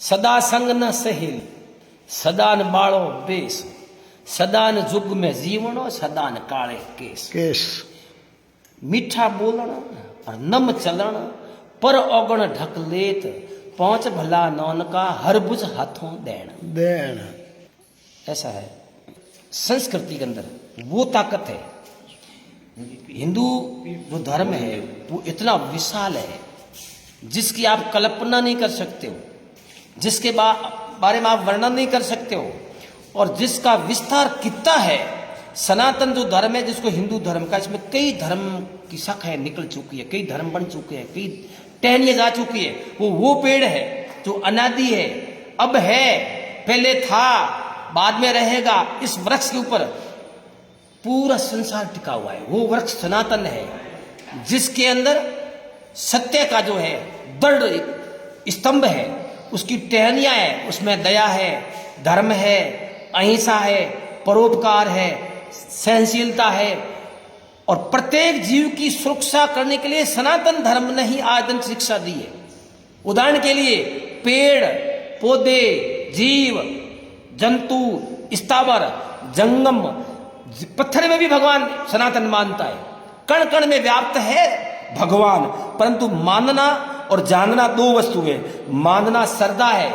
सदा संग न सहेली, सदान बाळो बेस, सदान जुग में जीवणो, सदान काळे केस। केस मीठा बोलण और नम चलण, पर ओगण ढक लेत, पहुंच भला नौन का, हर बुझ हाथों देण। देन ऐसा है संस्कृति के अंदर, वो ताकत है। हिंदू जो धर्म है वो इतना विशाल है जिसकी आप कल्पना नहीं कर सकते हो, जिसके बारे में आप वर्णन नहीं कर सकते हो, और जिसका विस्तार कितना है। सनातन जो धर्म है, जिसको हिंदू धर्म का, इसमें कई धर्म की शाखाएं निकल चुकी है, कई धर्म बन चुके हैं, कई टहनियां जा चुकी है। वो पेड़ है जो अनादि है, अब है, पहले था, बाद में रहेगा। इस वृक्ष के ऊपर पूरा संसार टिका हुआ है। वो वृक्ष सनातन है जिसके अंदर सत्य का जो है दृढ़ स्तंभ है, उसकी टहनियां है, उसमें दया है, धर्म है, अहिंसा है, परोपकार है, सहनशीलता है, और प्रत्येक जीव की सुरक्षा करने के लिए सनातन धर्म ने ही आदर्श शिक्षा दी है। उदाहरण के लिए पेड़ पौधे, जीव जंतु, स्थावर, जंगम, पत्थर में भी भगवान सनातन मानता है। कण कण में व्याप्त है भगवान। परंतु मानना और जानना दो वस्तु है। मानना श्रद्धा है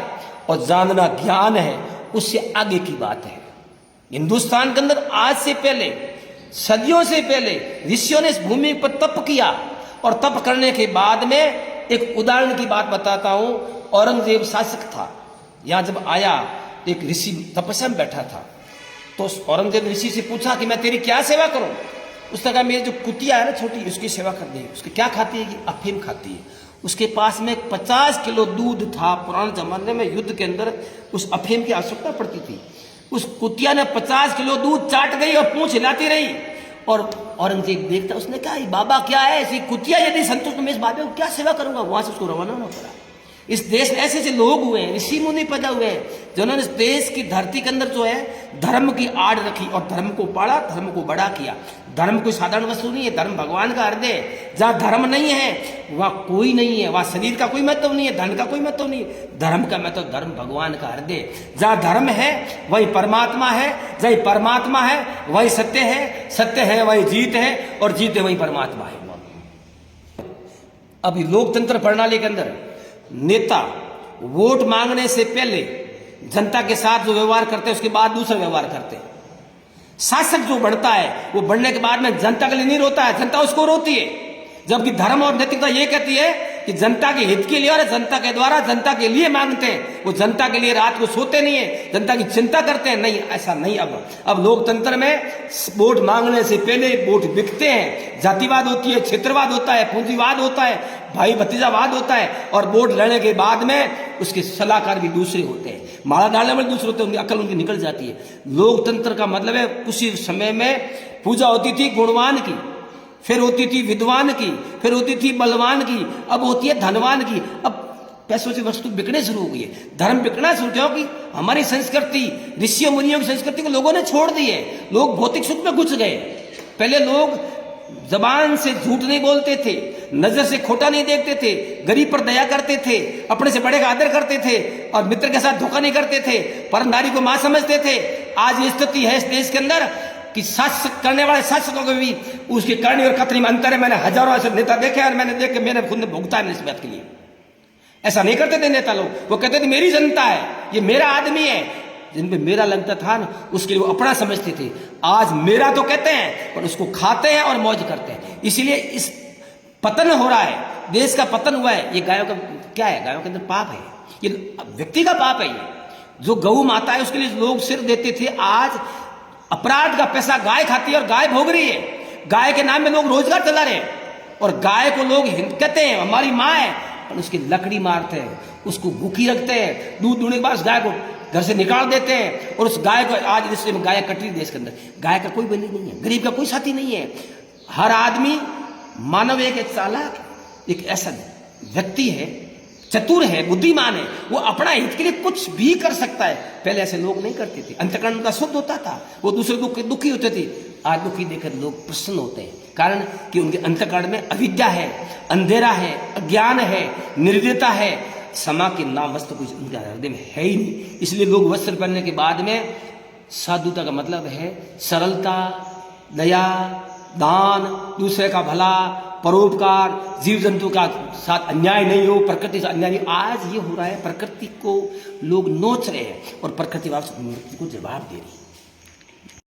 और जानना ज्ञान है, उससे आगे की बात है। हिंदुस्तान के अंदर आज से पहले, सदियों से पहले ऋषियों ने इस भूमि पर तप किया, और तप करने के बाद में एक उदाहरण की बात बताता हूं। औरंगजेब शासक था, यहां जब आया एक ऋषि तपस्या में बैठा था, तो औरंगजेब ऋषि से पूछा कि मैं तेरी क्या सेवा करूं। उसने कहा मेरी जो कुतिया है ना छोटी, उसकी सेवा कर दे। उसकी क्या खाती है कि अफीम खाती है। उसके पास में 50 किलो दूध था। पुराने जमाने में युद्ध के अंदर उस अफीम की आवश्यकता पड़ती थी। उस कुतिया ने 50 किलो दूध चाट गई और पूंछ हिलाती रही। और औरंगजेब देखता, उसने कहा बाबा क्या है, ऐसी कुतिया यदि संतुष्ट, मैं इस बाबे को क्या सेवा करूंगा। वहां से उसको रवाना होना पड़ा। इस देश में ऐसे ऐसे लोग हुए हैं, ऋषि मुनि पैदा हुए हैं, जिन्होंने इस देश की धरती के अंदर जो है धर्म की आड़ रखी और धर्म को पाला, धर्म को बड़ा किया। धर्म कोई साधारण वस्तु नहीं है, धर्म भगवान का हृदय है। जहां धर्म नहीं है वहां कोई नहीं है, वहां शरीर का कोई महत्व नहीं है, धन का कोई महत्व नहीं है। धर्म का महत्व, धर्म भगवान का हृदय। जहां धर्म है वही परमात्मा है, जही परमात्मा है वही सत्य है, सत्य है वही जीत है, और जीत है वही परमात्मा है। अभी लोकतंत्र प्रणाली के अंदर नेता वोट मांगने से पहले जनता के साथ जो व्यवहार करते हैं, उसके बाद दूसरा व्यवहार करते हैं। शासक जो बढ़ता है वो बढ़ने के बाद में जनता के लिए नहीं रोता है, जनता उसको रोती है। जबकि धर्म और नैतिकता ये कहती है कि जनता के हित के लिए और जनता के द्वारा जनता के लिए मांगते हैं। वो जनता के लिए रात को सोते नहीं है, जनता की चिंता करते हैं। नहीं, ऐसा नहीं। अब लोकतंत्र में वोट मांगने से पहले वोट बिकते हैं। जातिवाद होती है, क्षेत्रवाद होता है, पूंजीवाद होता है, भाई भतीजावाद होता है, और वोट लेने के बाद में उसके सलाहकार भी दूसरे होते हैं, माला डालने वाले दूसरे होते हैं, उनकी अकल उनकी निकल जाती है। लोकतंत्र का मतलब है उसी समय में पूजा होती थी गुणवान की, फिर होती थी विद्वान की, फिर होती थी बलवान की, अब होती है धनवान की। अब पैसों से वस्तु बिकने शुरू हो गई है, धर्म बिकना शुरू किया कि हमारी संस्कृति, ऋषियों मुनियों की संस्कृति को लोगों ने छोड़ दी है। लोग भौतिक सुख में घुस गए। पहले लोग जबान से झूठ नहीं बोलते थे, नजर से खोटा नहीं देखते थे, गरीब पर दया करते थे, अपने से बड़े का आदर करते थे, और मित्र के साथ धोखा नहीं करते थे, पर नारी को मां समझते थे। आज ये स्थिति है इस देश के अंदर कि शासक करने वाले शासकों को भी उसकी करनी और कतनी में अंतर है। मैंने हजारों ऐसे नेता देखे और मैंने देख के मैंने खुद ने भुगता है इस बात के लिए। ऐसा नहीं करते थे नेता लोग, वो कहते थे मेरी जनता है, ये मेरा आदमी है। जिन पे मेरा लगता था ना, उसके लिए वो अपना समझते थे। आज मेरा तो कहते हैं पर उसको खाते हैं और मौज करते हैं। इसीलिए इस पतन हो रहा है, देश का पतन हुआ है। ये गायों का क्या है, गायों के अंदर पाप है, ये व्यक्ति का पाप है। ये जो गौ माता है उसके लिए लोग सिर देते थे, आज अपराध का पैसा गाय खाती है और गाय भोग रही है। गाय के नाम में लोग रोजगार चला रहे हैं, और गाय को लोग कहते हैं हमारी माँ है, पर उसकी लकड़ी मारते हैं, उसको भूखी रखते हैं, दूध दूहने के बाद उस गाय को घर से निकाल देते हैं। और उस गाय को आज इसलिए गाय कट रही देश के अंदर। गाय का कोई बलि नहीं है, गरीब का कोई साथी नहीं है। हर आदमी मानव एक चालाक, एक ऐसा व्यक्ति है, चतुर है, बुद्धिमान है, वो अपना हित के लिए कुछ भी कर सकता है। पहले ऐसे लोग नहीं करते थे, अंतःकरण उनका शुद्ध होता था, वो दूसरे को दुखी होते थे। आज दुखी देखकर लोग प्रसन्न होते हैं, कारण कि उनके अंतःकरण में अविद्या है, अंधेरा है, अज्ञान है, निर्दयता है, क्षमा के नाम वस्त्र कुछ उनके हृदय में है ही नहीं। इसलिए लोग वस्त्र पहनने के बाद में, साधुता का मतलब है सरलता, दया, दान, दूसरे का भला, परोपकार, जीव जंतु का साथ अन्याय नहीं हो, प्रकृति से अन्याय नहीं। आज ये हो रहा है, प्रकृति को लोग नोच रहे हैं और प्रकृति वापस को जवाब दे रही है।